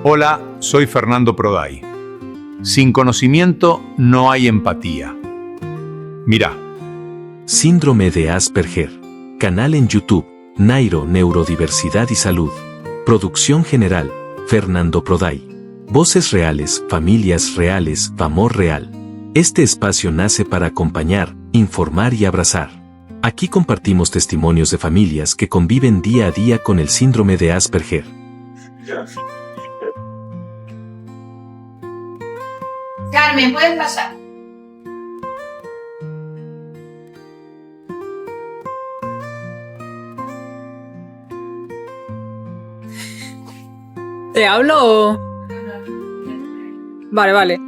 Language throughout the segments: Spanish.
Hola, soy Fernando Proday. Sin conocimiento no hay empatía. Mira. Síndrome de Asperger. Canal en YouTube, Nairo, Neurodiversidad y Salud. Producción general, Fernando Proday. Voces reales, familias reales, amor real. Este espacio nace para acompañar, informar y abrazar. Aquí compartimos testimonios de familias que conviven día a día con el síndrome de Asperger. Carmen, ¿puedes pasar? ¿Te hablo o...? Vale.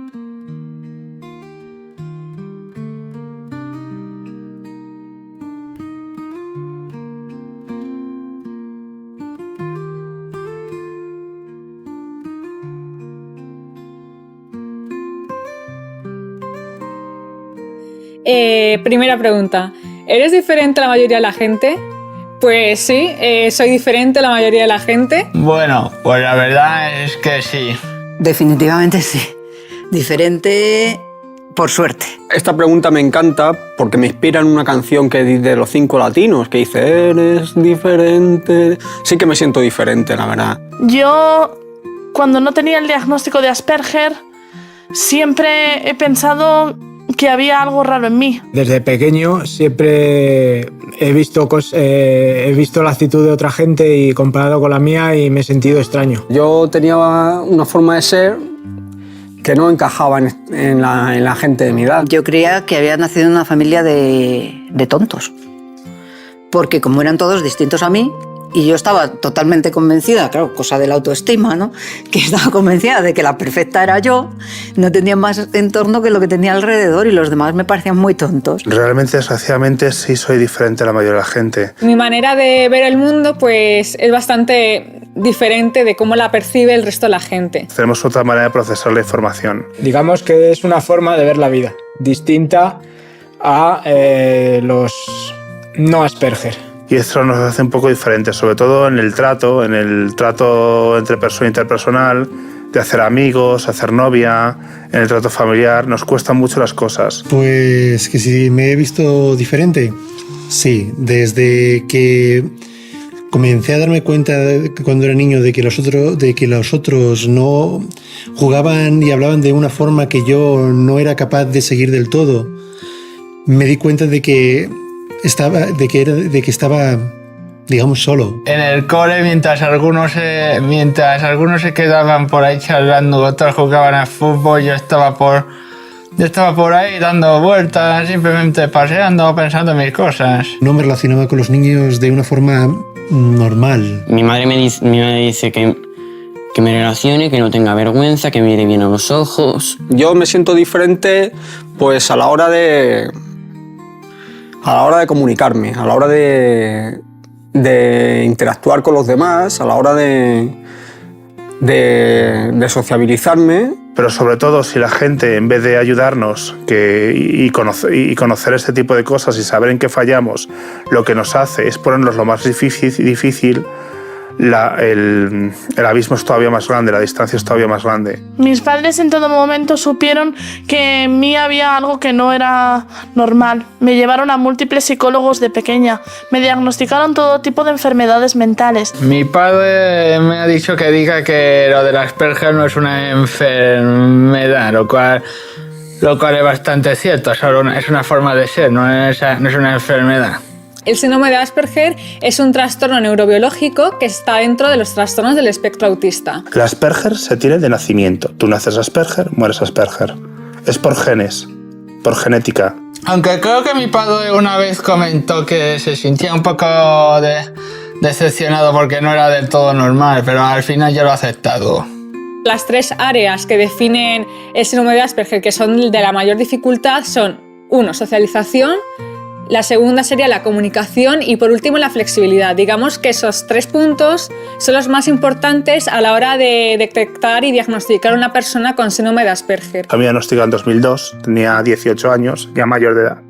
Primera pregunta. ¿Eres diferente a la mayoría de la gente? Pues sí, soy diferente a la mayoría de la gente. Bueno, pues la verdad es que sí. Definitivamente sí. Diferente por suerte. Esta pregunta me encanta porque me inspira en una canción que dice de los 5 latinos, que dice, eres diferente. Sí que me siento diferente, la verdad. Yo, cuando no tenía el diagnóstico de Asperger, siempre he pensado que había algo raro en mí. Desde pequeño siempre he visto la actitud de otra gente y comparado con la mía y me he sentido extraño. Yo tenía una forma de ser que no encajaba en la gente de mi edad. Yo creía que había nacido en una familia de tontos, porque como eran todos distintos a mí, y yo estaba totalmente convencida, claro, cosa de la autoestima, ¿no? Que estaba convencida de que la perfecta era yo, no tenía más entorno que lo que tenía alrededor y los demás me parecían muy tontos. Realmente, desgraciadamente, sí soy diferente a la mayoría de la gente. Mi manera de ver el mundo pues es bastante diferente de cómo la percibe el resto de la gente. Tenemos otra manera de procesar la información. Digamos que es una forma de ver la vida, distinta a los no Asperger. Y esto nos hace un poco diferentes, sobre todo en el trato entre persona interpersonal, de hacer amigos, hacer novia, en el trato familiar. Nos cuestan mucho las cosas. Pues que si me he visto diferente, sí. Desde que comencé a darme cuenta cuando era niño de que los otros no jugaban y hablaban de una forma que yo no era capaz de seguir del todo, me di cuenta de que estaba, digamos, solo. En el cole, mientras algunos se quedaban por ahí charlando, otros jugaban al fútbol, yo estaba por ahí dando vueltas, simplemente paseando, pensando en mis cosas. No me relacionaba con los niños de una forma normal. Mi madre me dice que me relacione, que no tenga vergüenza, que me mire bien a los ojos. Yo me siento diferente pues a la hora de comunicarme, a la hora de interactuar con los demás, a la hora de sociabilizarme. Pero sobre todo, si la gente, en vez de ayudarnos y conocer este tipo de cosas y saber en qué fallamos, lo que nos hace es ponernos lo más difícil, el abismo es todavía más grande, la distancia es todavía más grande. Mis padres en todo momento supieron que en mí había algo que no era normal. Me llevaron a múltiples psicólogos de pequeña. Me diagnosticaron todo tipo de enfermedades mentales. Mi padre me ha dicho que diga que lo del Asperger no es una enfermedad, lo cual es bastante cierto. Solo es una forma de ser, no es una enfermedad. El síndrome de Asperger es un trastorno neurobiológico que está dentro de los trastornos del espectro autista. El Asperger se tiene de nacimiento. Tú naces Asperger, mueres Asperger. Es por genes, por genética. Aunque creo que mi padre una vez comentó que se sentía un poco decepcionado porque no era del todo normal, pero al final ya lo ha aceptado. Las tres áreas que definen el síndrome de Asperger, que son de la mayor dificultad, son 1. Socialización. La segunda sería la comunicación y por último la flexibilidad. Digamos que esos 3 puntos son los más importantes a la hora de detectar y diagnosticar a una persona con síndrome de Asperger. A mí me diagnosticaron en 2002, tenía 18 años, ya mayor de edad.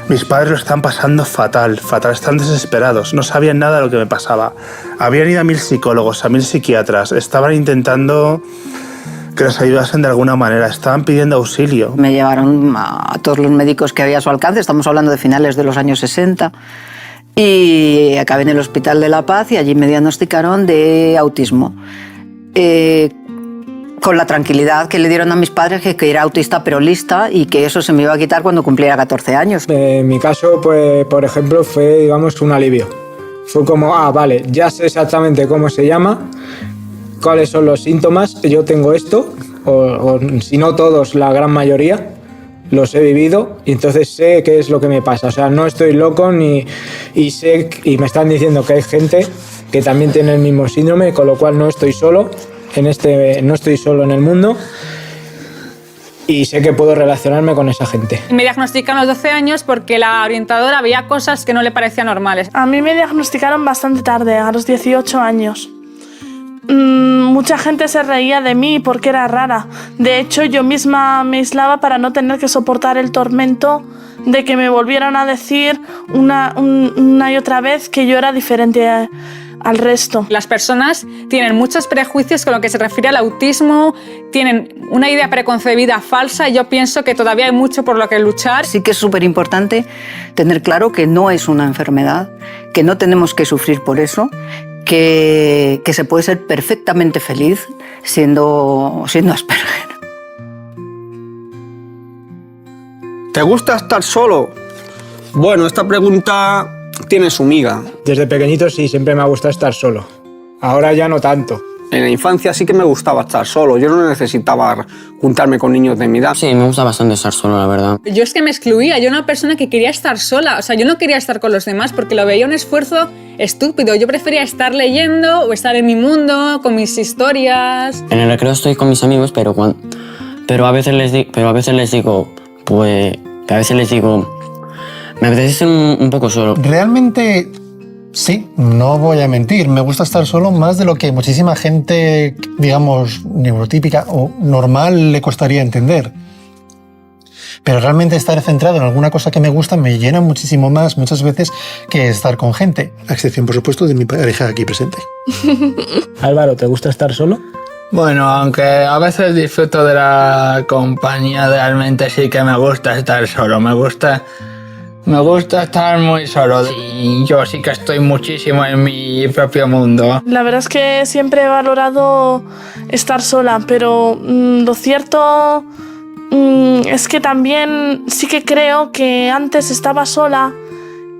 Mis padres lo están pasando fatal, están desesperados, no sabían nada de lo que me pasaba. Habían ido a 1000 psicólogos, a 1000 psiquiatras, estaban intentando que les ayudasen de alguna manera, estaban pidiendo auxilio. Me llevaron a todos los médicos que había a su alcance, estamos hablando de finales de los años 60, y acabé en el Hospital de la Paz y allí me diagnosticaron de autismo. Con la tranquilidad que le dieron a mis padres que era autista pero lista y que eso se me iba a quitar cuando cumpliera 14 años. En mi caso, pues, por ejemplo, fue, digamos, un alivio. Fue como, vale, ya sé exactamente cómo se llama, cuáles son los síntomas, yo tengo esto, o si no todos, la gran mayoría, los he vivido y entonces sé qué es lo que me pasa. O sea, no estoy loco y sé, y me están diciendo que hay gente que también tiene el mismo síndrome, con lo cual no estoy solo. No estoy solo en el mundo y sé que puedo relacionarme con esa gente. Me diagnosticaron a los 12 años porque la orientadora veía cosas que no le parecían normales. A mí me diagnosticaron bastante tarde, a los 18 años. Mucha gente se reía de mí porque era rara. De hecho, yo misma me aislaba para no tener que soportar el tormento de que me volvieran a decir una y otra vez que yo era diferente al resto. Las personas tienen muchos prejuicios con lo que se refiere al autismo, tienen una idea preconcebida falsa y yo pienso que todavía hay mucho por lo que luchar. Sí que es súper importante tener claro que no es una enfermedad, que no tenemos que sufrir por eso, que se puede ser perfectamente feliz siendo Asperger. ¿Te gusta estar solo? Bueno, esta pregunta tiene su miga. Desde pequeñito sí, siempre me ha gustado estar solo. Ahora ya no tanto. En la infancia sí que me gustaba estar solo. Yo no necesitaba juntarme con niños de mi edad. Sí, me gusta bastante estar solo, la verdad. Yo es que me excluía, yo era una persona que quería estar sola. O sea, yo no quería estar con los demás porque lo veía un esfuerzo estúpido. Yo prefería estar leyendo o estar en mi mundo, con mis historias. En el recreo estoy con mis amigos, pero a veces les digo, me apetece estar un poco solo. Realmente, sí, no voy a mentir. Me gusta estar solo más de lo que muchísima gente, digamos, neurotípica o normal le costaría entender. Pero realmente estar centrado en alguna cosa que me gusta me llena muchísimo más muchas veces que estar con gente. A excepción, por supuesto, de mi pareja aquí presente. Álvaro, ¿te gusta estar solo? Bueno, aunque a veces disfruto de la compañía, realmente sí que me gusta estar solo. Me gusta estar muy solo y yo sí que estoy muchísimo en mi propio mundo. La verdad es que siempre he valorado estar sola, pero lo cierto es que también sí que creo que antes estaba sola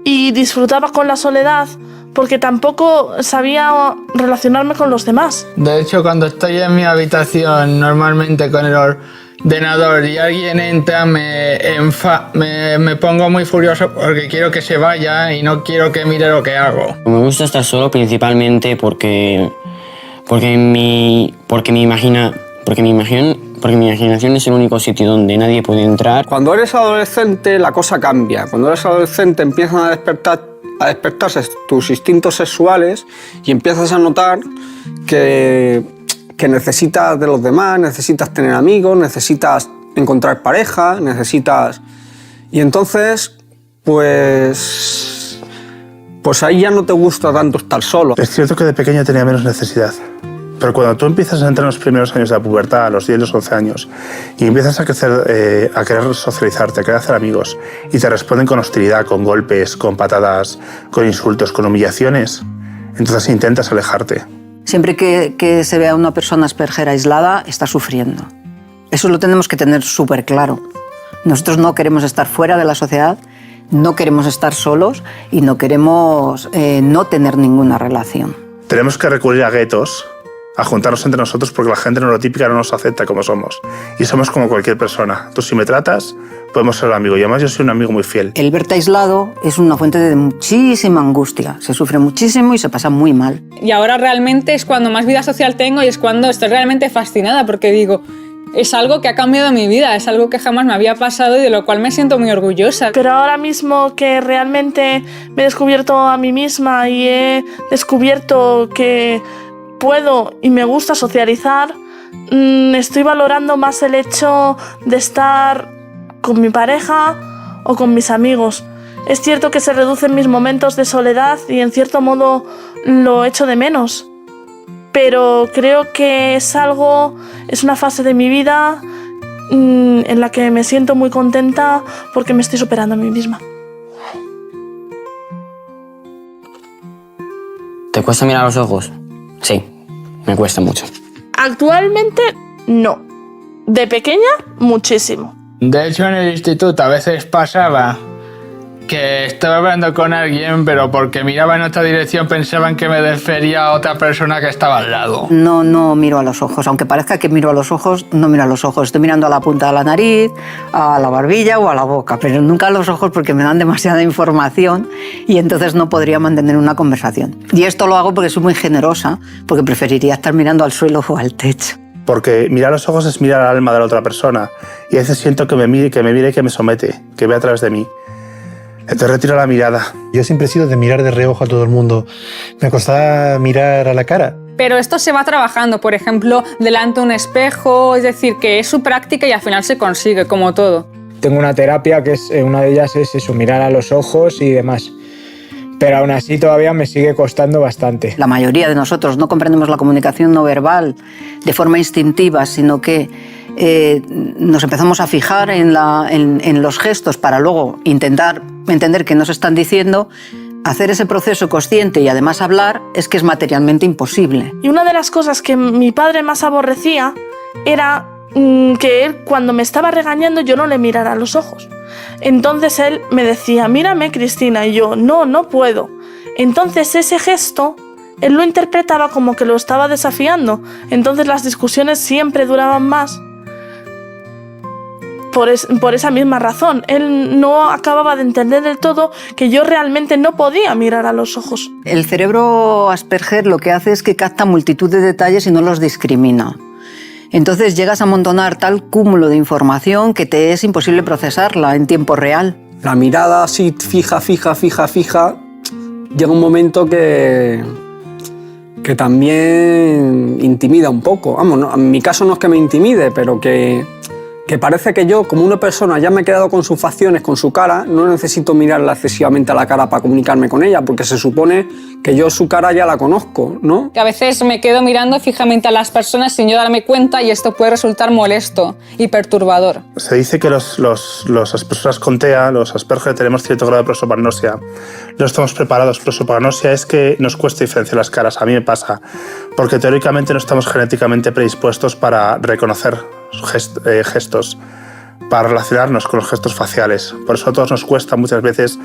y disfrutaba con la soledad porque tampoco sabía relacionarme con los demás. De hecho, cuando estoy en mi habitación, normalmente con el ordenador y alguien entra, me pongo muy furioso porque quiero que se vaya y no quiero que mire lo que hago. Me gusta estar solo principalmente porque mi imaginación es el único sitio donde nadie puede entrar. Cuando eres adolescente la cosa cambia. Cuando eres adolescente empiezan a despertarse tus instintos sexuales y empiezas a notar que necesitas de los demás, necesitas tener amigos, necesitas encontrar pareja, Y entonces, pues ahí ya no te gusta tanto estar solo. Es cierto que de pequeño tenía menos necesidad. Pero cuando tú empiezas a entrar en los primeros años de la pubertad, a los 10, los 11 años, y empiezas a crecer, a querer socializarte, a querer hacer amigos, y te responden con hostilidad, con golpes, con patadas, con insultos, con humillaciones, entonces intentas alejarte. Siempre que se vea a una persona Asperger aislada, está sufriendo. Eso lo tenemos que tener súper claro. Nosotros no queremos estar fuera de la sociedad, no queremos estar solos y no queremos no tener ninguna relación. Tenemos que recurrir a guetos, a juntarnos entre nosotros porque la gente neurotípica no nos acepta como somos. Y somos como cualquier persona. Tú si me tratas, podemos ser amigos. Y además yo soy un amigo muy fiel. El verte aislado es una fuente de muchísima angustia. Se sufre muchísimo y se pasa muy mal. Y ahora realmente es cuando más vida social tengo y es cuando estoy realmente fascinada porque digo, es algo que ha cambiado mi vida, es algo que jamás me había pasado y de lo cual me siento muy orgullosa. Pero ahora mismo que realmente me he descubierto a mí misma y he descubierto que puedo y me gusta socializar, estoy valorando más el hecho de estar con mi pareja o con mis amigos. Es cierto que se reducen mis momentos de soledad y en cierto modo lo echo de menos. Pero creo que es una fase de mi vida en la que me siento muy contenta porque me estoy superando a mí misma. ¿Te cuesta mirar a los ojos? Sí, me cuesta mucho. Actualmente no. De pequeña, muchísimo. De hecho, en el instituto a veces pasaba que estaba hablando con alguien, pero porque miraba en otra dirección pensaban que me refería a otra persona que estaba al lado. No miro a los ojos, aunque parezca que miro a los ojos, no miro a los ojos. Estoy mirando a la punta de la nariz, a la barbilla o a la boca, pero nunca a los ojos porque me dan demasiada información y entonces no podría mantener una conversación. Y esto lo hago porque soy muy generosa, porque preferiría estar mirando al suelo o al techo. Porque mirar a los ojos es mirar al alma de la otra persona. Y a veces siento que me mire y que me somete, que ve a través de mí. Entonces retiro la mirada. Yo siempre he sido de mirar de reojo a todo el mundo. Me costaba mirar a la cara. Pero esto se va trabajando, por ejemplo, delante de un espejo, es decir, que es su práctica y al final se consigue, como todo. Tengo una terapia que una de ellas es eso, mirar a los ojos y demás. Pero aún así todavía me sigue costando bastante. La mayoría de nosotros no comprendemos la comunicación no verbal de forma instintiva, sino que nos empezamos a fijar en los gestos para luego intentar entender qué nos están diciendo. Hacer ese proceso consciente y además hablar es que es materialmente imposible. Y una de las cosas que mi padre más aborrecía era que él, cuando me estaba regañando, yo no le mirara a los ojos. Entonces él me decía, mírame, Cristina, y yo, no puedo. Entonces ese gesto, él lo interpretaba como que lo estaba desafiando. Entonces las discusiones siempre duraban más. Por esa misma razón. Él no acababa de entender del todo que yo realmente no podía mirar a los ojos. El cerebro Asperger lo que hace es que capta multitud de detalles y no los discrimina. Entonces llegas a amontonar tal cúmulo de información que te es imposible procesarla en tiempo real. La mirada así fija, llega un momento que también intimida un poco. Vamos, no, en mi caso no es que me intimide, pero que parece que yo, como una persona, ya me he quedado con sus facciones, con su cara, no necesito mirarla excesivamente a la cara para comunicarme con ella, porque se supone que yo su cara ya la conozco, ¿no? Que a veces me quedo mirando fijamente a las personas sin yo darme cuenta y esto puede resultar molesto y perturbador. Se dice que las personas con TEA, los Asperger, tenemos cierto grado de prosopagnosia. No estamos preparados. Prosopagnosia es que nos cuesta diferenciar las caras. A mí me pasa, porque teóricamente no estamos genéticamente predispuestos para reconocer gestos, para relacionarnos con los gestos faciales. Por eso a todos nos cuesta muchas veces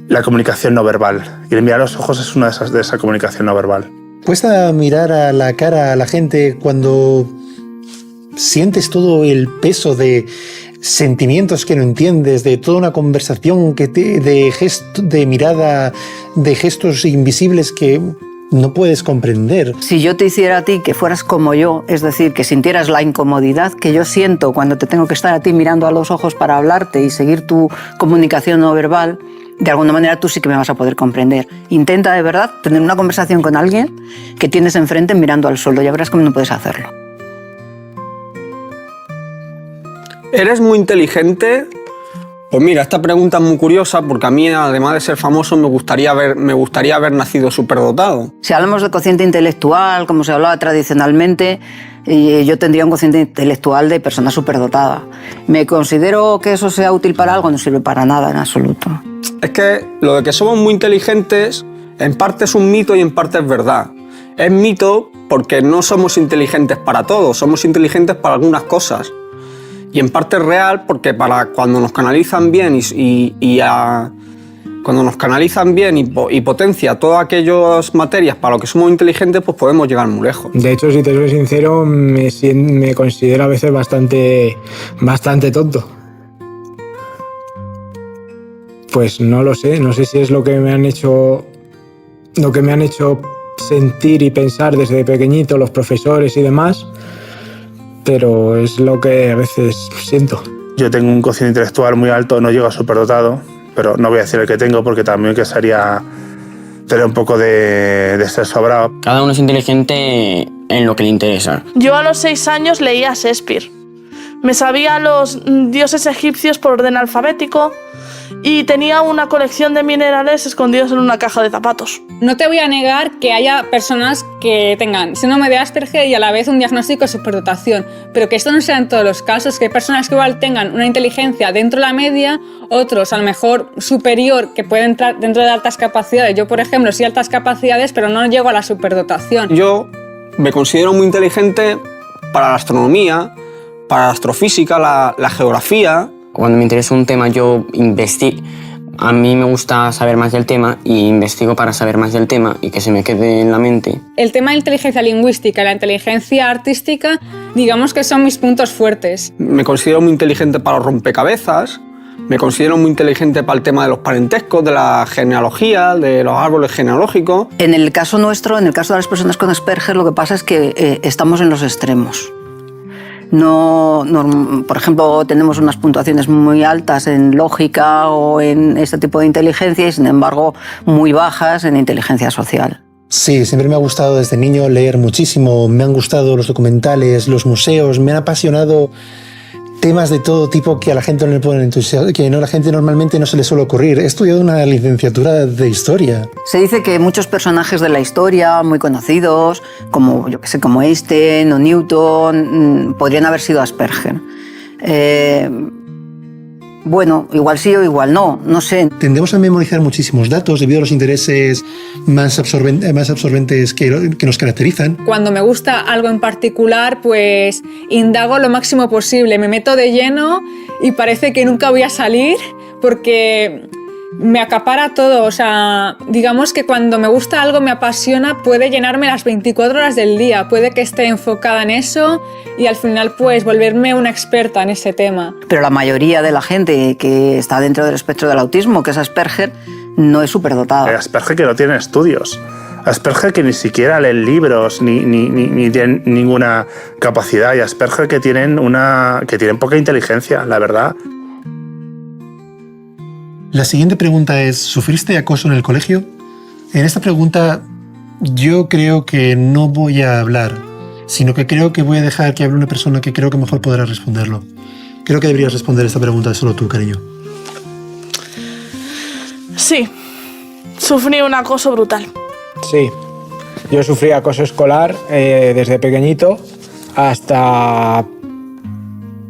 la comunicación no verbal. Y el mirar a los ojos es una de esa comunicación no verbal. Cuesta mirar a la cara a la gente cuando sientes todo el peso de sentimientos que no entiendes, de toda una conversación de mirada, de gestos invisibles que no puedes comprender. Si yo te hiciera a ti que fueras como yo, es decir, que sintieras la incomodidad que yo siento cuando te tengo que estar a ti mirando a los ojos para hablarte y seguir tu comunicación no verbal, de alguna manera tú sí que me vas a poder comprender. Intenta de verdad tener una conversación con alguien que tienes enfrente mirando al suelo, ya verás cómo no puedes hacerlo. ¿Eres muy inteligente? Pues mira, esta pregunta es muy curiosa porque a mí, además de ser famoso, me gustaría haber nacido superdotado. Si hablamos de cociente intelectual, como se hablaba tradicionalmente, yo tendría un cociente intelectual de persona superdotada. ¿Me considero que eso sea útil para algo? No sirve para nada en absoluto. Es que lo de que somos muy inteligentes, en parte es un mito y en parte es verdad. Es mito porque no somos inteligentes para todo, somos inteligentes para algunas cosas. Y en parte es real porque cuando nos canalizan bien cuando nos canalizan bien y potencia todas aquellas materias para lo que somos inteligentes, pues podemos llegar muy lejos. De hecho, si te soy sincero, me considero a veces bastante tonto. Pues no lo sé si es lo que me han hecho sentir y pensar desde pequeñito los profesores y demás, pero es lo que a veces siento. Yo tengo un cociente intelectual muy alto, no llego a superdotado, pero no voy a decir el que tengo porque también que sería tener un poco de ser sobrado. Cada uno es inteligente en lo que le interesa. Yo a los 6 años leía Shakespeare. Me sabía los dioses egipcios por orden alfabético y tenía una colección de minerales escondidos en una caja de zapatos. No te voy a negar que haya personas que tengan síndrome de Asperger y a la vez un diagnóstico de superdotación, pero que esto no sea en todos los casos, que hay personas que igual tengan una inteligencia dentro de la media, otros a lo mejor superior, que pueden entrar dentro de altas capacidades. Yo, por ejemplo, sí altas capacidades, pero no llego a la superdotación. Yo me considero muy inteligente para la astronomía, para la astrofísica, la geografía. Cuando me interesa un tema yo investigo. A mí me gusta saber más del tema y investigo para saber más del tema y que se me quede en la mente. El tema de inteligencia lingüística y la inteligencia artística, digamos que son mis puntos fuertes. Me considero muy inteligente para los rompecabezas, me considero muy inteligente para el tema de los parentescos, de la genealogía, de los árboles genealógicos. En el caso nuestro, en el caso de las personas con Asperger, lo que pasa es que estamos en los extremos. Por ejemplo, tenemos unas puntuaciones muy altas en lógica o en este tipo de inteligencia y, sin embargo, muy bajas en inteligencia social. Sí, siempre me ha gustado desde niño leer muchísimo, me han gustado los documentales, los museos, me han apasionado temas de todo tipo que a la gente no le pueden entusiasmar, que la gente normalmente no se le suele ocurrir. He estudiado una licenciatura de historia. Se dice que muchos personajes de la historia muy conocidos, como yo que sé, como Einstein o Newton, podrían haber sido Asperger. Bueno, igual sí o igual no, no sé. Tendemos a memorizar muchísimos datos debido a los intereses más absorbentes que nos caracterizan. Cuando me gusta algo en particular, pues indago lo máximo posible, me meto de lleno y parece que nunca voy a salir porque me acapara todo. O sea, digamos que cuando me gusta algo, me apasiona, puede llenarme las 24 horas del día, puede que esté enfocada en eso y al final pues volverme una experta en ese tema. Pero la mayoría de la gente que está dentro del espectro del autismo, que es Asperger, no es superdotada. Asperger que no tiene estudios. Asperger que ni siquiera leen libros ni tienen ninguna capacidad. Y Asperger que tienen poca inteligencia, la verdad. La siguiente pregunta es, ¿sufriste acoso en el colegio? En esta pregunta yo creo que no voy a hablar, sino que creo que voy a dejar que hable una persona que creo que mejor podrá responderlo. Creo que deberías responder esta pregunta solo tú, cariño. Sí, sufrí un acoso brutal. Sí, yo sufrí acoso escolar desde pequeñito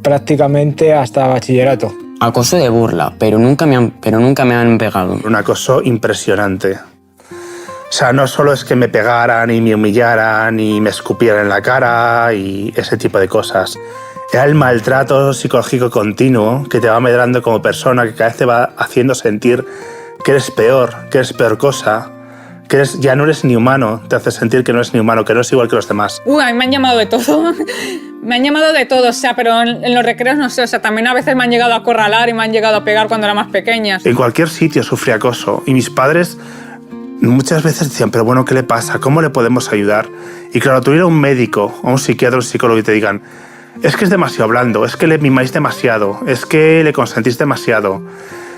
prácticamente hasta bachillerato. Acoso de burla, pero nunca me han pegado. Un acoso impresionante. O sea, no solo es que me pegaran y me humillaran y me escupieran en la cara y ese tipo de cosas. Era el maltrato psicológico continuo que te va medrando como persona, que cada vez te va haciendo sentir que eres peor cosa, que ya no eres ni humano, te hace sentir que no eres ni humano, que no es igual que los demás. A mí me han llamado de todo. Me han llamado de todo, o sea, pero en los recreos no sé, o sea, también a veces me han llegado a acorralar y me han llegado a pegar cuando era más pequeña. En cualquier sitio sufrí acoso y mis padres muchas veces decían, pero bueno, ¿qué le pasa? ¿Cómo le podemos ayudar? Y claro, tú ir a un médico o a un psiquiatra o un psicólogo y te digan, es que es demasiado blando, es que le mimáis demasiado, es que le consentís demasiado.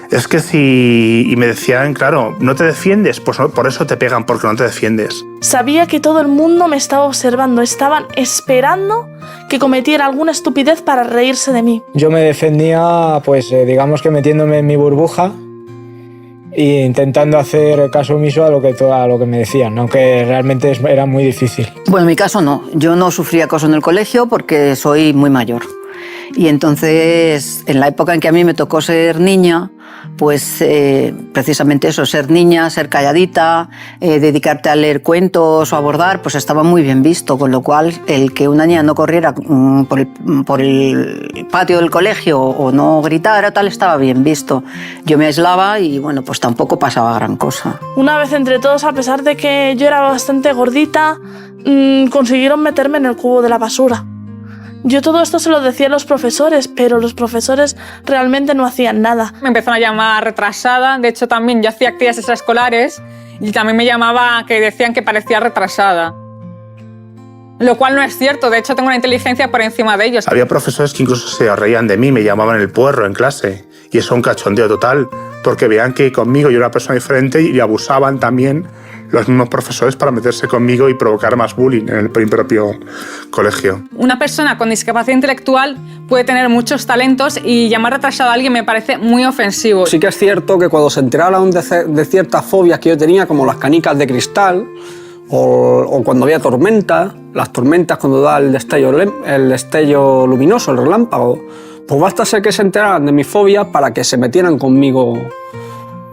Es que y me decían, claro, no te defiendes, pues por eso te pegan, porque no te defiendes. Sabía que todo el mundo me estaba observando, estaban esperando que cometiera alguna estupidez para reírse de mí. Yo me defendía, pues digamos que metiéndome en mi burbuja e intentando hacer caso omiso a lo que me decían, aunque realmente era muy difícil. Bueno, en mi caso no, yo no sufrí acoso en el colegio porque soy muy mayor. Y entonces, en la época en que a mí me tocó ser niña, pues precisamente eso, ser niña, ser calladita, dedicarte a leer cuentos o a bordar, pues estaba muy bien visto, con lo cual el que una niña no corriera por el patio del colegio o no gritara, tal, estaba bien visto. Yo me aislaba y bueno, pues tampoco pasaba gran cosa. Una vez entre todos, a pesar de que yo era bastante gordita, consiguieron meterme en el cubo de la basura. Yo todo esto se lo decía a los profesores, pero los profesores realmente no hacían nada. Me empezaron a llamar retrasada, de hecho también yo hacía actividades extraescolares y también me llamaba que decían que parecía retrasada. Lo cual no es cierto, de hecho tengo una inteligencia por encima de ellos. Había profesores que incluso se reían de mí, me llamaban el puerro en clase. Y eso es un cachondeo total, porque veían que conmigo yo era una persona diferente y abusaban también los mismos profesores para meterse conmigo y provocar más bullying en el propio colegio. Una persona con discapacidad intelectual puede tener muchos talentos y llamar retrasado a alguien me parece muy ofensivo. Sí que es cierto que cuando se enteraron de ciertas fobias que yo tenía, como las canicas de cristal, o cuando había tormentas, las tormentas cuando da el destello luminoso, el relámpago, pues basta ser que se enteraran de mis fobias para que se metieran conmigo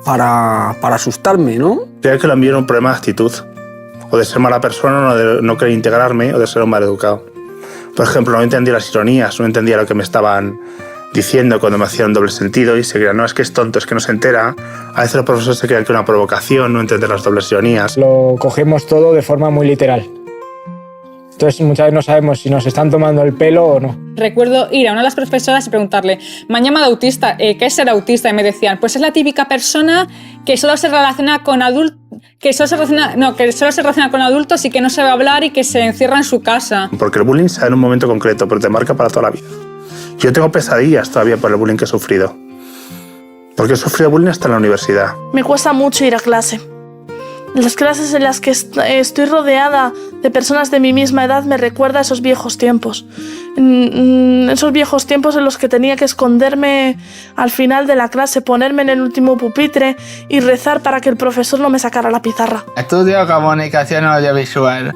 para asustarme, ¿no? Creo que lo mío era un problema de actitud, o de ser mala persona, o de no querer integrarme, o de ser un mal educado. Por ejemplo, no entendía las ironías, no entendía lo que me estaban diciendo cuando me hacían doble sentido y se creían, no, es que es tonto, es que no se entera. A veces los profesores se creían que era una provocación, no entender las dobles ironías. Lo cogemos todo de forma muy literal. Entonces muchas veces no sabemos si nos están tomando el pelo o no. Recuerdo ir a una de las profesoras y preguntarle, me han llamado autista, ¿qué es ser autista? Y me decían, pues es la típica persona que solo se relaciona con adultos, que solo se relaciona con adultos y que no sabe hablar y que se encierra en su casa. Porque el bullying se da en un momento concreto, pero te marca para toda la vida. Yo tengo pesadillas todavía por el bullying que he sufrido. Porque he sufrido bullying hasta en la universidad. Me cuesta mucho ir a clase. Las clases en las que estoy rodeada de personas de mi misma edad me recuerda a esos viejos tiempos. Esos viejos tiempos en los que tenía que esconderme al final de la clase, ponerme en el último pupitre y rezar para que el profesor no me sacara la pizarra. Estudio comunicación audiovisual.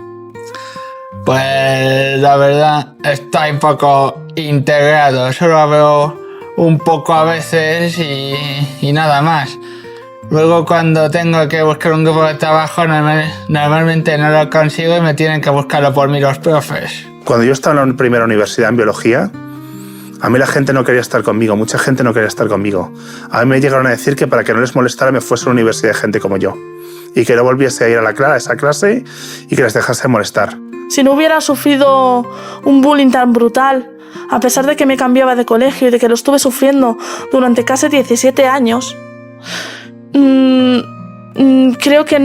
Pues la verdad estoy un poco integrado, solo hablo un poco a veces y nada más. Luego cuando tengo que buscar un grupo de trabajo normalmente no lo consigo y me tienen que buscarlo por mí los profes. Cuando yo estaba en la primera universidad en biología, a mí la gente no quería estar conmigo, mucha gente no quería estar conmigo. A mí me llegaron a decir que para que no les molestara me fuese a una universidad de gente como yo y que no volviese a ir a esa clase y que les dejase molestar. Si no hubiera sufrido un bullying tan brutal, a pesar de que me cambiaba de colegio y de que lo estuve sufriendo durante casi 17 años, creo que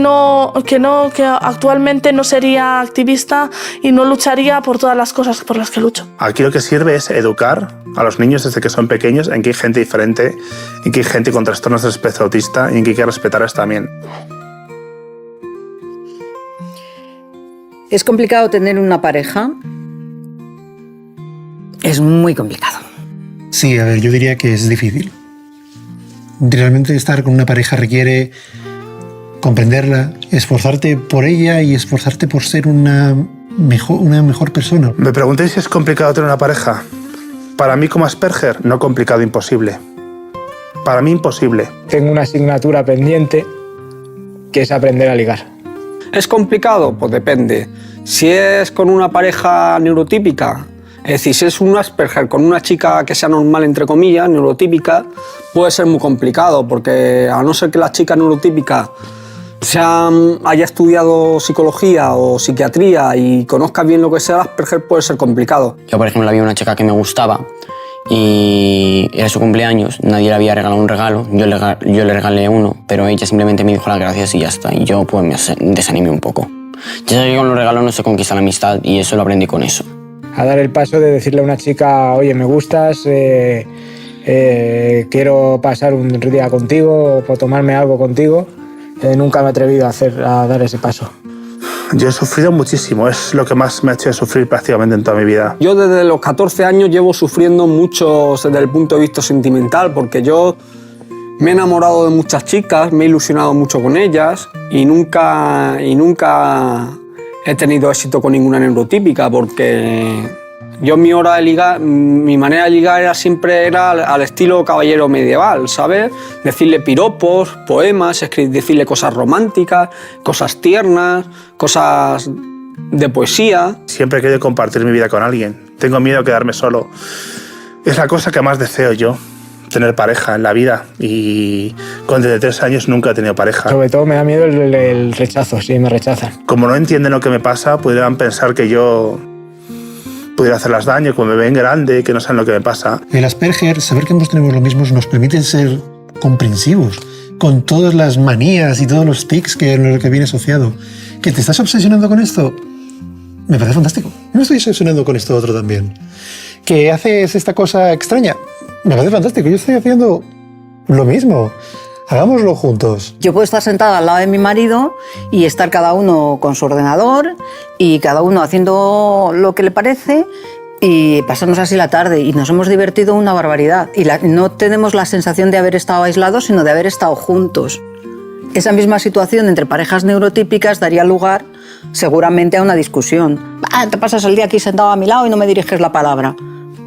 actualmente no sería activista y no lucharía por todas las cosas por las que lucho. Aquí lo que sirve es educar a los niños desde que son pequeños en que hay gente diferente, en que hay gente con trastornos del espectro autista y en que hay que respetarles también. ¿Es complicado tener una pareja? Es muy complicado. Sí, a ver, yo diría que es difícil. Realmente estar con una pareja requiere comprenderla, esforzarte por ella y esforzarte por ser una mejor persona. Me preguntéis si es complicado tener una pareja. Para mí como Asperger, no complicado, imposible. Para mí imposible. Tengo una asignatura pendiente que es aprender a ligar. ¿Es complicado? Pues depende. Si es con una pareja neurotípica, es decir, si es un Asperger con una chica que sea normal, entre comillas, neurotípica, puede ser muy complicado, porque a no ser que la chica neurotípica haya estudiado psicología o psiquiatría y conozca bien lo que es el Asperger, puede ser complicado. Yo, por ejemplo, había una chica que me gustaba y era su cumpleaños, nadie le había regalado un regalo, yo le regalé uno, pero ella simplemente me dijo las gracias y ya está, y yo pues me desanimé un poco. Ya sé que con los regalos no se conquista la amistad y eso lo aprendí con eso. A dar el paso de decirle a una chica, oye, me gustas, quiero pasar un día contigo o tomarme algo contigo. Nunca me he atrevido a dar ese paso. Yo he sufrido muchísimo, es lo que más me ha hecho sufrir prácticamente en toda mi vida. Yo desde los 14 años llevo sufriendo mucho desde el punto de vista sentimental, porque yo me he enamorado de muchas chicas, me he ilusionado mucho con ellas y nunca he tenido éxito con ninguna neurotípica, porque yo mi manera de ligar siempre era al estilo caballero medieval, ¿sabes? Decirle piropos, poemas, decirle cosas románticas, cosas tiernas, cosas de poesía. Siempre he querido compartir mi vida con alguien. Tengo miedo a quedarme solo. Es la cosa que más deseo yo, tener pareja en la vida. Y con 33 años nunca he tenido pareja. Sobre todo me da miedo el rechazo, si me rechazan. Como no entienden lo que me pasa, podrían pensar que yo pudiera hacerlas daño, que me ven grande, que no saben lo que me pasa. El Asperger, saber que ambos tenemos lo mismo, nos permite ser comprensivos con todas las manías y todos los tics que viene asociado. ¿Que te estás obsesionando con esto? Me parece fantástico. Yo me estoy obsesionando con esto otro también. ¿Que haces esta cosa extraña? Me parece fantástico. Yo estoy haciendo lo mismo. Hagámoslo juntos. Yo puedo estar sentada al lado de mi marido y estar cada uno con su ordenador y cada uno haciendo lo que le parece y pasarnos así la tarde y nos hemos divertido una barbaridad. Y no tenemos la sensación de haber estado aislados, sino de haber estado juntos. Esa misma situación entre parejas neurotípicas daría lugar seguramente a una discusión. Te pasas el día aquí sentado a mi lado y no me diriges la palabra,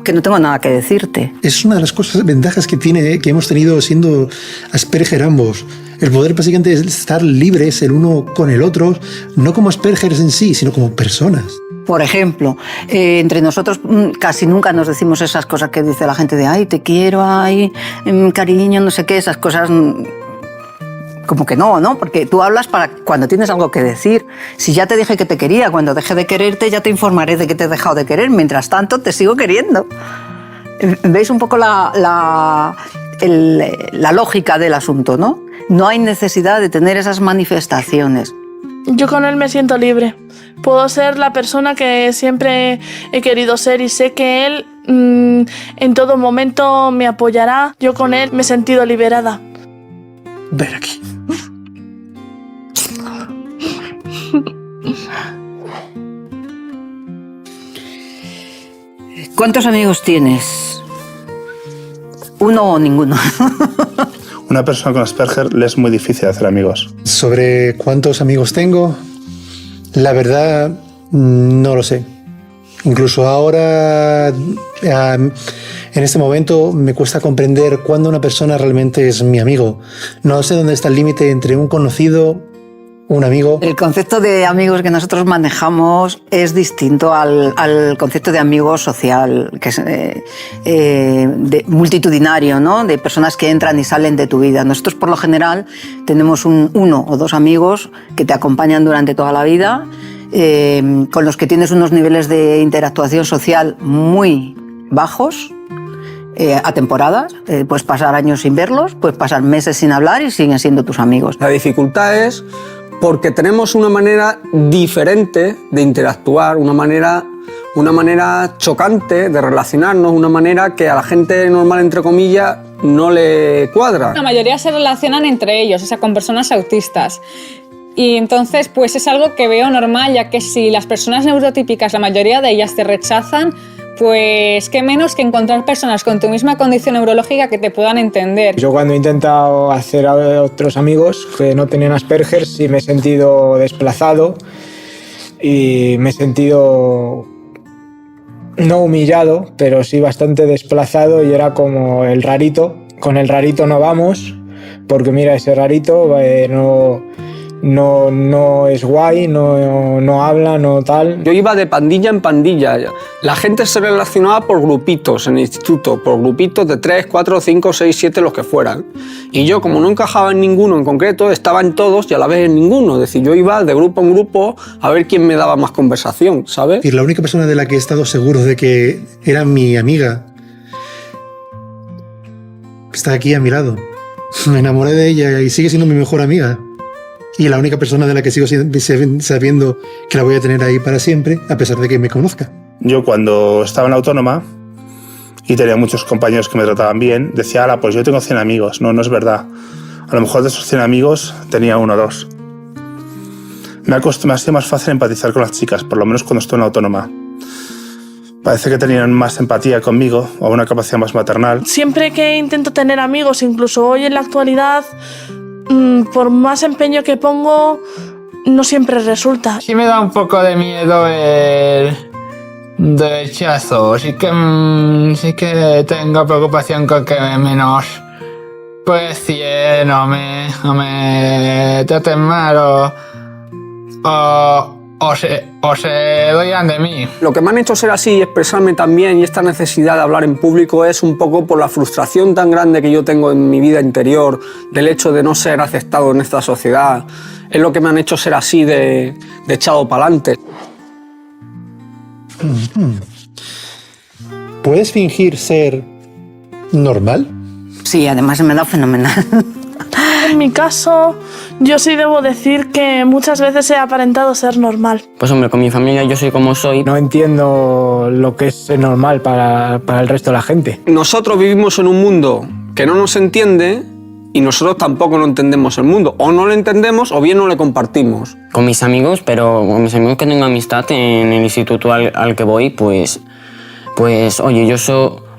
que no tengo nada que decirte. Es una de las ventajas que hemos tenido siendo Asperger ambos. El poder básicamente es estar libres el uno con el otro, no como Aspergers en sí, sino como personas. Por ejemplo, entre nosotros casi nunca nos decimos esas cosas que dice la gente de ay, te quiero, ay, cariño, no sé qué, esas cosas como que no, porque tú hablas para cuando tienes algo que decir. Si ya te dije que te quería, cuando deje de quererte ya te informaré de que te he dejado de querer, mientras tanto te sigo queriendo. ¿Veis un poco la lógica del asunto, no? No hay necesidad de tener esas manifestaciones. Yo con él me siento libre. Puedo ser la persona que siempre he querido ser y sé que él en todo momento me apoyará. Yo con él me he sentido liberada. Ven aquí. ¿Cuántos amigos tienes? ¿Uno o ninguno? Una persona con Asperger le es muy difícil hacer amigos. Sobre cuántos amigos tengo, la verdad no lo sé. Incluso ahora, en este momento, me cuesta comprender cuándo una persona realmente es mi amigo. No sé dónde está el límite entre un conocido, un amigo. El concepto de amigos que nosotros manejamos es distinto al concepto de amigo social, que es multitudinario, ¿no? De personas que entran y salen de tu vida. Nosotros, por lo general, tenemos uno o dos amigos que te acompañan durante toda la vida, con los que tienes unos niveles de interactuación social muy bajos, a temporadas. Puedes pasar años sin verlos, puedes pasar meses sin hablar y siguen siendo tus amigos. La dificultad es porque tenemos una manera diferente de interactuar, una manera chocante de relacionarnos, una manera que a la gente normal, entre comillas, no le cuadra. La mayoría se relacionan entre ellos, o sea, con personas autistas. Y entonces, pues es algo que veo normal, ya que si las personas neurotípicas, la mayoría de ellas te rechazan, pues qué menos que encontrar personas con tu misma condición neurológica que te puedan entender. Yo cuando he intentado hacer a otros amigos que no tenían Asperger, sí me he sentido desplazado y me he sentido no humillado, pero sí bastante desplazado y era como el rarito. Con el rarito no vamos, porque mira, ese rarito no es guay, no habla, no tal. Yo iba de pandilla en pandilla. La gente se relacionaba por grupitos en el instituto, por grupitos de 3, 4, 5, 6, 7, los que fueran. Y yo, como no encajaba en ninguno en concreto, estaba en todos y a la vez en ninguno. Es decir, yo iba de grupo en grupo a ver quién me daba más conversación, ¿sabes? Y la única persona de la que he estado seguro de que era mi amiga está aquí a mi lado. Me enamoré de ella y sigue siendo mi mejor amiga. Y la única persona de la que sigo sabiendo que la voy a tener ahí para siempre, a pesar de que me conozca. Yo cuando estaba en la autónoma y tenía muchos compañeros que me trataban bien, decía, ala, pues yo tengo 100 amigos. No es verdad. A lo mejor de esos 100 amigos tenía 1 o 2. Me ha sido más fácil empatizar con las chicas, por lo menos cuando estuve en la autónoma. Parece que tenían más empatía conmigo o una capacidad más maternal. Siempre que intento tener amigos, incluso hoy en la actualidad, por más empeño que pongo, no siempre resulta. Sí me da un poco de miedo el rechazo. Sí que tengo preocupación con que menos, pues si no me traten mal o se oigan de mí. Lo que me han hecho ser así y expresarme también y esta necesidad de hablar en público es un poco por la frustración tan grande que yo tengo en mi vida interior del hecho de no ser aceptado en esta sociedad. Es lo que me han hecho ser así de echado para adelante. ¿Puedes fingir ser normal? Sí, además me da fenomenal. En mi caso, yo sí debo decir que muchas veces he aparentado ser normal. Pues hombre, con mi familia yo soy como soy. No entiendo lo que es ser normal para el resto de la gente. Nosotros vivimos en un mundo que no nos entiende y nosotros tampoco no entendemos el mundo. O no lo entendemos o bien no le compartimos. Con mis amigos, pero con mis amigos que tengo amistad en el instituto al que voy, pues oye, yo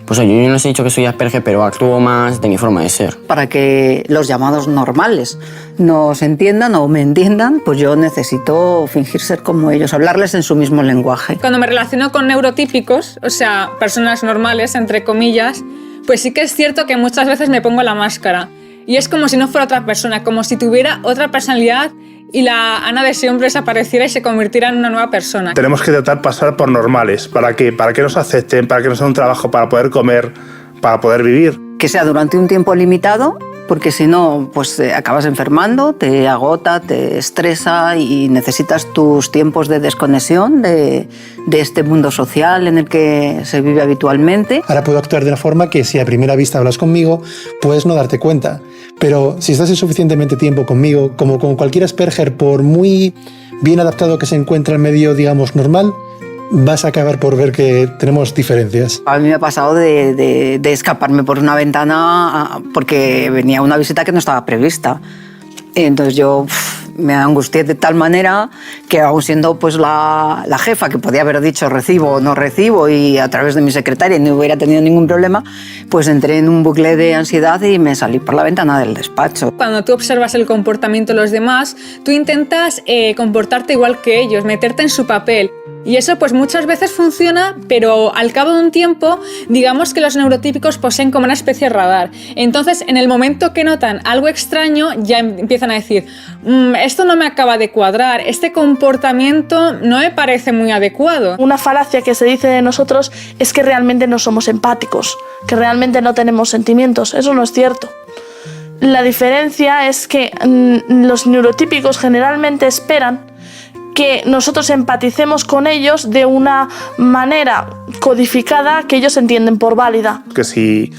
no les he dicho que soy Asperger, pero actúo más de mi forma de ser. Para que los llamados normales nos entiendan o me entiendan, pues yo necesito fingir ser como ellos, hablarles en su mismo lenguaje. Cuando me relaciono con neurotípicos, o sea, personas normales, entre comillas, pues sí que es cierto que muchas veces me pongo la máscara. Y es como si no fuera otra persona, como si tuviera otra personalidad y la Ana de siempre desapareciera y se convirtiera en una nueva persona. Tenemos que tratar pasar por normales. ¿Para qué? Para que nos acepten, para que nos den un trabajo, para poder comer, para poder vivir. Que sea durante un tiempo limitado, porque si no, pues acabas enfermando, te agota, te estresa y necesitas tus tiempos de desconexión de este mundo social en el que se vive habitualmente. Ahora puedo actuar de una forma que si a primera vista hablas conmigo, puedes no darte cuenta. Pero si estás suficientemente tiempo conmigo, como con cualquier Asperger, por muy bien adaptado que se encuentre al medio, digamos, normal, vas a acabar por ver que tenemos diferencias. A mí me ha pasado de escaparme por una ventana porque venía una visita que no estaba prevista. Entonces yo me angustié de tal manera que, aun siendo pues la jefa, que podía haber dicho recibo o no recibo, y a través de mi secretaria no hubiera tenido ningún problema, pues entré en un bucle de ansiedad y me salí por la ventana del despacho. Cuando tú observas el comportamiento de los demás, tú intentas comportarte igual que ellos, meterte en su papel. Y eso pues muchas veces funciona, pero al cabo de un tiempo, digamos que los neurotípicos poseen como una especie de radar. Entonces, en el momento que notan algo extraño, ya empiezan a decir, esto no me acaba de cuadrar, este comportamiento no me parece muy adecuado. Una falacia que se dice de nosotros es que realmente no somos empáticos, que realmente no tenemos sentimientos. Eso no es cierto. La diferencia es que los neurotípicos generalmente esperan que nosotros empaticemos con ellos de una manera codificada que ellos entienden por válida. Que si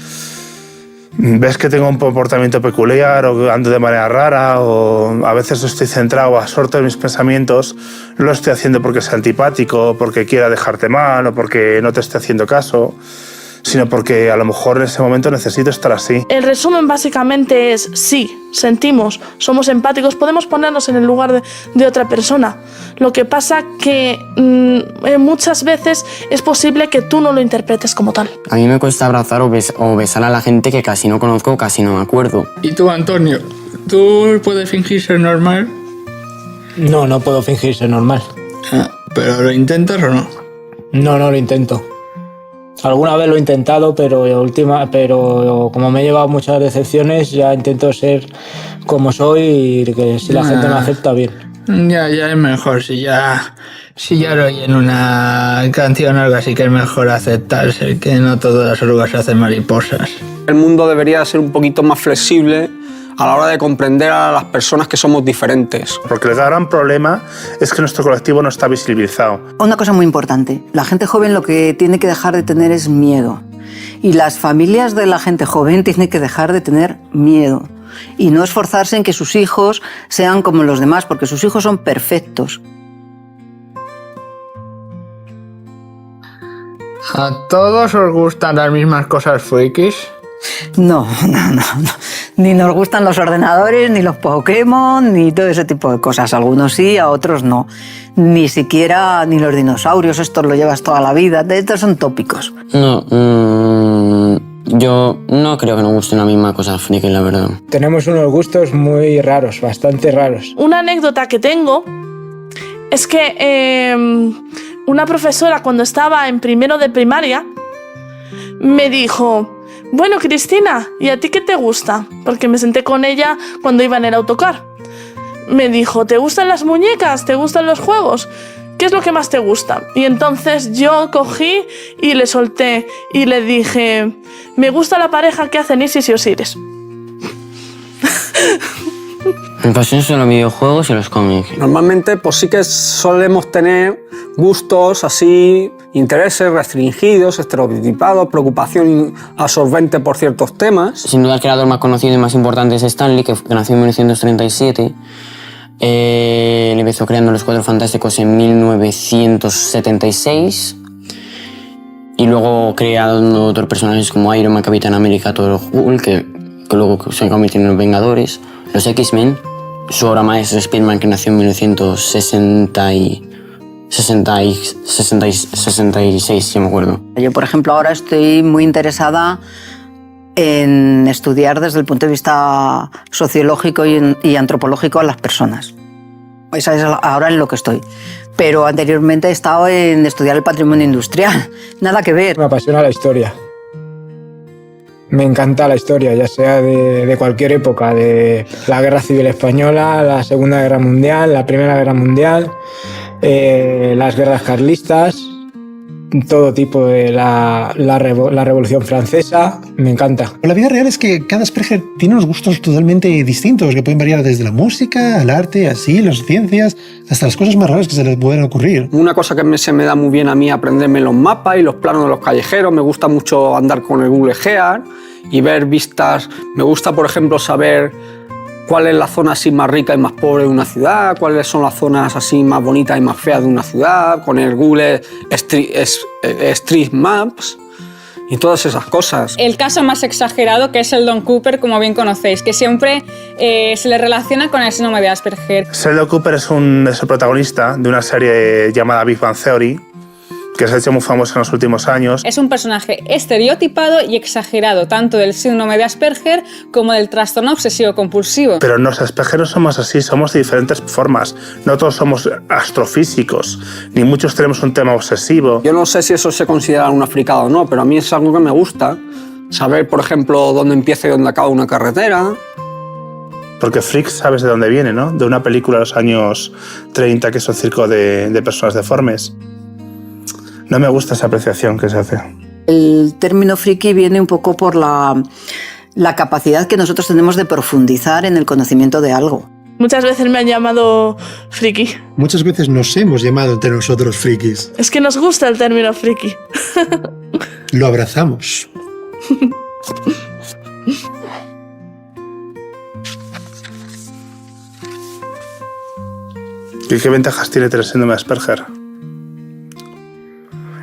ves que tengo un comportamiento peculiar o ando de manera rara o a veces estoy centrado o absorto en mis pensamientos, no lo estoy haciendo porque sea antipático, porque quiera dejarte mal o porque no te esté haciendo caso, sino porque a lo mejor en ese momento necesito estar así. El resumen básicamente es, sí, sentimos, somos empáticos, podemos ponernos en el lugar de otra persona. Lo que pasa que muchas veces es posible que tú no lo interpretes como tal. A mí me cuesta abrazar o besar a la gente que casi no conozco o casi no me acuerdo. ¿Y tú, Antonio? ¿Tú puedes fingir ser normal? No, no puedo fingir ser normal. ¿Pero lo intentas o no? No, no lo intento. Alguna vez lo he intentado, pero como me he llevado muchas decepciones, ya intento ser como soy y que si la gente me acepta, bien. Ya es mejor, si ya lo oí en una canción o algo así, que es mejor aceptarse, que no todas las orugas se hacen mariposas. El mundo debería ser un poquito más flexible a la hora de comprender a las personas que somos diferentes. Porque el gran problema es que nuestro colectivo no está visibilizado. Una cosa muy importante, la gente joven lo que tiene que dejar de tener es miedo. Y las familias de la gente joven tienen que dejar de tener miedo. Y no esforzarse en que sus hijos sean como los demás, porque sus hijos son perfectos. ¿A todos os gustan las mismas cosas frikis? No. Ni nos gustan los ordenadores, ni los Pokémon, ni todo ese tipo de cosas. Algunos sí, a otros no. Ni siquiera ni los dinosaurios, estos lo llevas toda la vida. Estos son tópicos. No, yo no creo que nos guste la misma cosa friki, la verdad. Tenemos unos gustos muy raros, bastante raros. Una anécdota que tengo es que una profesora, cuando estaba en primero de primaria, me dijo: bueno, Cristina, ¿y a ti qué te gusta? Porque me senté con ella cuando iba en el autocar. Me dijo: ¿te gustan las muñecas? ¿Te gustan los juegos? ¿Qué es lo que más te gusta? Y entonces yo cogí y le solté y le dije: me gusta la pareja que hacen Isis y Osiris. Mi pasión son los videojuegos y los cómics. Normalmente pues sí que solemos tener gustos así, intereses restringidos, estereotipados, preocupación absorbente por ciertos temas. Sin duda el creador más conocido y más importante es Stanley, que nació en 1937. Él empezó creando los Cuatro Fantásticos en 1976 y luego creando otros personajes como Iron Man, Capitán América, Thor, Hulk, que que luego se convirtieron en los Vengadores. Los X-Men, su obra maestra es Spider-Man, que nació en 1966, si me acuerdo. Yo, por ejemplo, ahora estoy muy interesada en estudiar desde el punto de vista sociológico y antropológico a las personas. Esa es ahora en lo que estoy. Pero anteriormente he estado en estudiar el patrimonio industrial. Nada que ver. Me apasiona la historia. Me encanta la historia, ya sea de cualquier época, de la Guerra Civil Española, la Segunda Guerra Mundial, la Primera Guerra Mundial, las guerras carlistas, todo tipo de la Revolución Francesa, me encanta. La vida real es que cada Asperger tiene unos gustos totalmente distintos que pueden variar desde la música, al arte, así, las ciencias, hasta las cosas más raras que se les pueden ocurrir. Una cosa que se me da muy bien a mí aprenderme los mapas y los planos de los callejeros. Me gusta mucho andar con el Google Earth y ver vistas. Me gusta, por ejemplo, saber cuál es la zona así más rica y más pobre de una ciudad, cuáles son las zonas así más bonitas y más feas de una ciudad, con el Google Street Maps y todas esas cosas. El caso más exagerado, que es Sheldon Cooper, como bien conocéis, que siempre se le relaciona con el síndrome de Asperger. Sheldon Cooper es el protagonista de una serie llamada Big Bang Theory, que se ha hecho muy famoso en los últimos años. Es un personaje estereotipado y exagerado, tanto del síndrome de Asperger como del trastorno obsesivo-compulsivo. Pero los Asperger no somos así, somos de diferentes formas. No todos somos astrofísicos, ni muchos tenemos un tema obsesivo. Yo no sé si eso se considera una fricada o no, pero a mí es algo que me gusta. Saber, por ejemplo, dónde empieza y dónde acaba una carretera. Porque Freak sabes de dónde viene, ¿no? De una película de los años 30 que es un circo de personas deformes. No me gusta esa apreciación que se hace. El término friki viene un poco por la capacidad que nosotros tenemos de profundizar en el conocimiento de algo. Muchas veces me han llamado friki. Muchas veces nos hemos llamado entre nosotros frikis. Es que nos gusta el término friki. Lo abrazamos. ¿Y qué ventajas tiene tener síndrome de Asperger?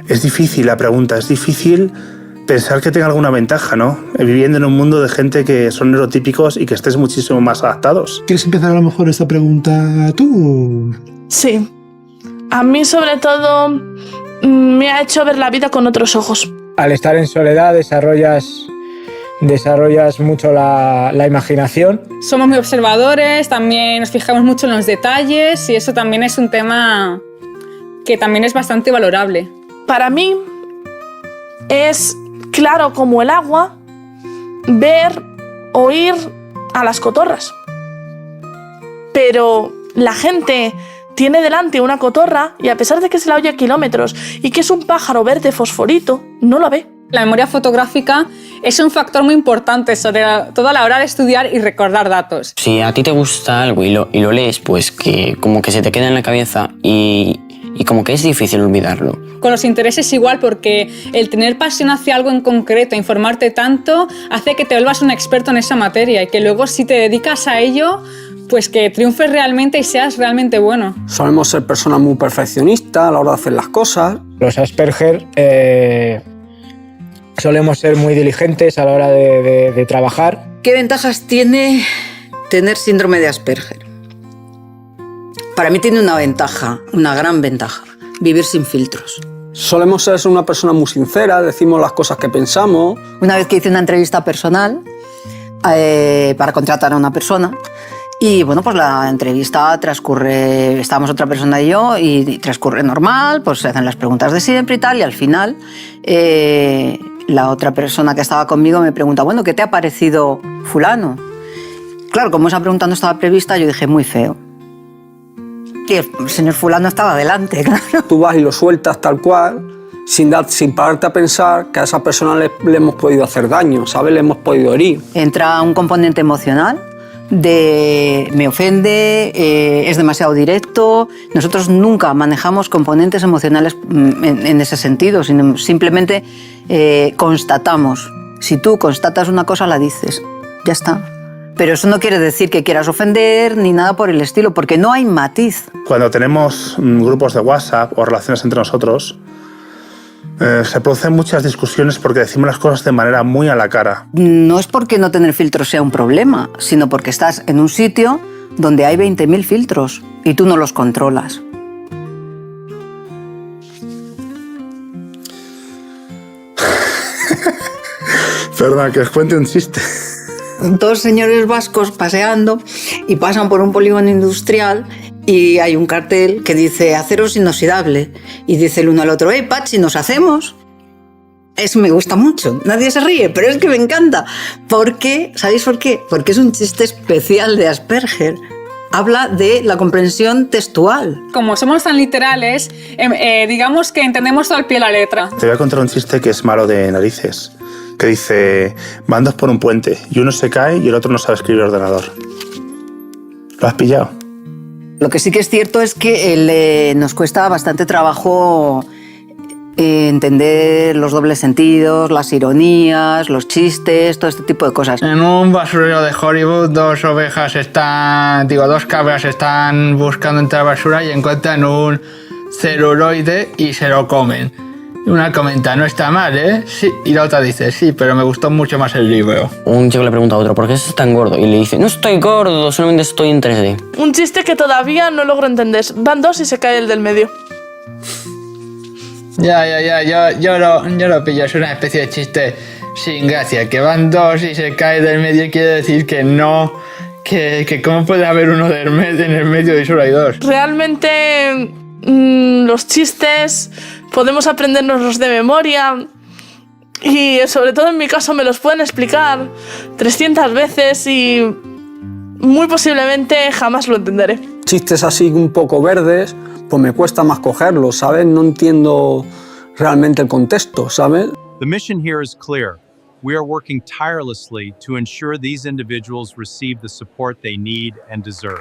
Es difícil la pregunta, es difícil pensar que tenga alguna ventaja, ¿no? Viviendo en un mundo de gente que son neurotípicos y que estés muchísimo más adaptados. ¿Quieres empezar a lo mejor esta pregunta tú? Sí. A mí, sobre todo, me ha hecho ver la vida con otros ojos. Al estar en soledad desarrollas mucho la imaginación. Somos muy observadores, también nos fijamos mucho en los detalles y eso también es un tema que también es bastante valorable. Para mí es claro como el agua ver, oír a las cotorras. Pero la gente tiene delante una cotorra y a pesar de que se la oye a kilómetros y que es un pájaro verde fosforito, no la ve. La memoria fotográfica es un factor muy importante sobre todo a la hora de estudiar y recordar datos. Si a ti te gusta algo y lo lees, pues que como que se te queda en la cabeza y como que es difícil olvidarlo. Con los intereses igual, porque el tener pasión hacia algo en concreto, informarte tanto, hace que te vuelvas un experto en esa materia y que luego si te dedicas a ello, pues que triunfes realmente y seas realmente bueno. Solemos ser personas muy perfeccionistas a la hora de hacer las cosas. Los Asperger solemos ser muy diligentes a la hora de trabajar. ¿Qué ventajas tiene tener síndrome de Asperger? Para mí tiene una ventaja, una gran ventaja, vivir sin filtros. Solemos ser una persona muy sincera, decimos las cosas que pensamos. Una vez que hice una entrevista personal para contratar a una persona, y bueno, pues la entrevista transcurre, estábamos otra persona y yo, y transcurre normal, pues se hacen las preguntas de siempre y tal, y al final la otra persona que estaba conmigo me pregunta, bueno, ¿qué te ha parecido fulano? Claro, como esa pregunta no estaba prevista, yo dije, muy feo. Y el señor fulano estaba delante, claro. Tú vas y lo sueltas tal cual, sin pararte a pensar que a esa persona le hemos podido hacer daño, ¿sabes? Le hemos podido herir. Entra un componente emocional de me ofende, es demasiado directo. Nosotros nunca manejamos componentes emocionales en ese sentido, sino simplemente constatamos. Si tú constatas una cosa, la dices. Ya está. Pero eso no quiere decir que quieras ofender ni nada por el estilo, porque no hay matiz. Cuando tenemos grupos de WhatsApp o relaciones entre nosotros, Se producen muchas discusiones porque decimos las cosas de manera muy a la cara. No es porque no tener filtros sea un problema, sino porque estás en un sitio donde hay 20.000 filtros y tú no los controlas. Perdón, que os cuente un chiste. Dos señores vascos paseando y pasan por un polígono industrial y hay un cartel que dice aceros inoxidable y dice el uno al otro, Pachi, ¿nos hacemos? Eso me gusta mucho, nadie se ríe, pero es que me encanta. ¿Por qué? ¿Sabéis por qué? Porque es un chiste especial de Asperger. Habla de la comprensión textual. Como somos tan literales, digamos que entendemos todo al pie de la letra. Te voy a contar un chiste que es malo de narices, que dice, van dos por un puente y uno se cae y el otro no sabe escribir el ordenador. ¿Lo has pillado? Lo que sí que es cierto es que nos cuesta bastante trabajo entender los dobles sentidos, las ironías, los chistes, todo este tipo de cosas. En un basurero de Hollywood, dos cabras están buscando entre la basura y encuentran un celuloide y se lo comen. Una comenta, no está mal, ¿eh? Sí. Y la otra dice, sí, pero me gustó mucho más el libro. Un chico le pregunta a otro, ¿por qué estás tan gordo? Y le dice, no estoy gordo, solamente estoy en 3D. Un chiste que todavía no logro entender. Van dos y se cae el del medio. Yo lo pillo, es una especie de chiste sin gracia. Que van dos y se cae del medio quiere decir que no, que cómo puede haber uno en el medio y solo hay dos. Realmente los chistes podemos aprendernos de memoria y sobre todo en mi caso me los pueden explicar 300 veces y muy posiblemente jamás lo entenderé. Chistes así un poco verdes, pues me cuesta más cogerlos, ¿sabes? No entiendo realmente el contexto, ¿sabes? The mission here is clear. We are working tirelessly to ensure these individuals receive the support they need and deserve.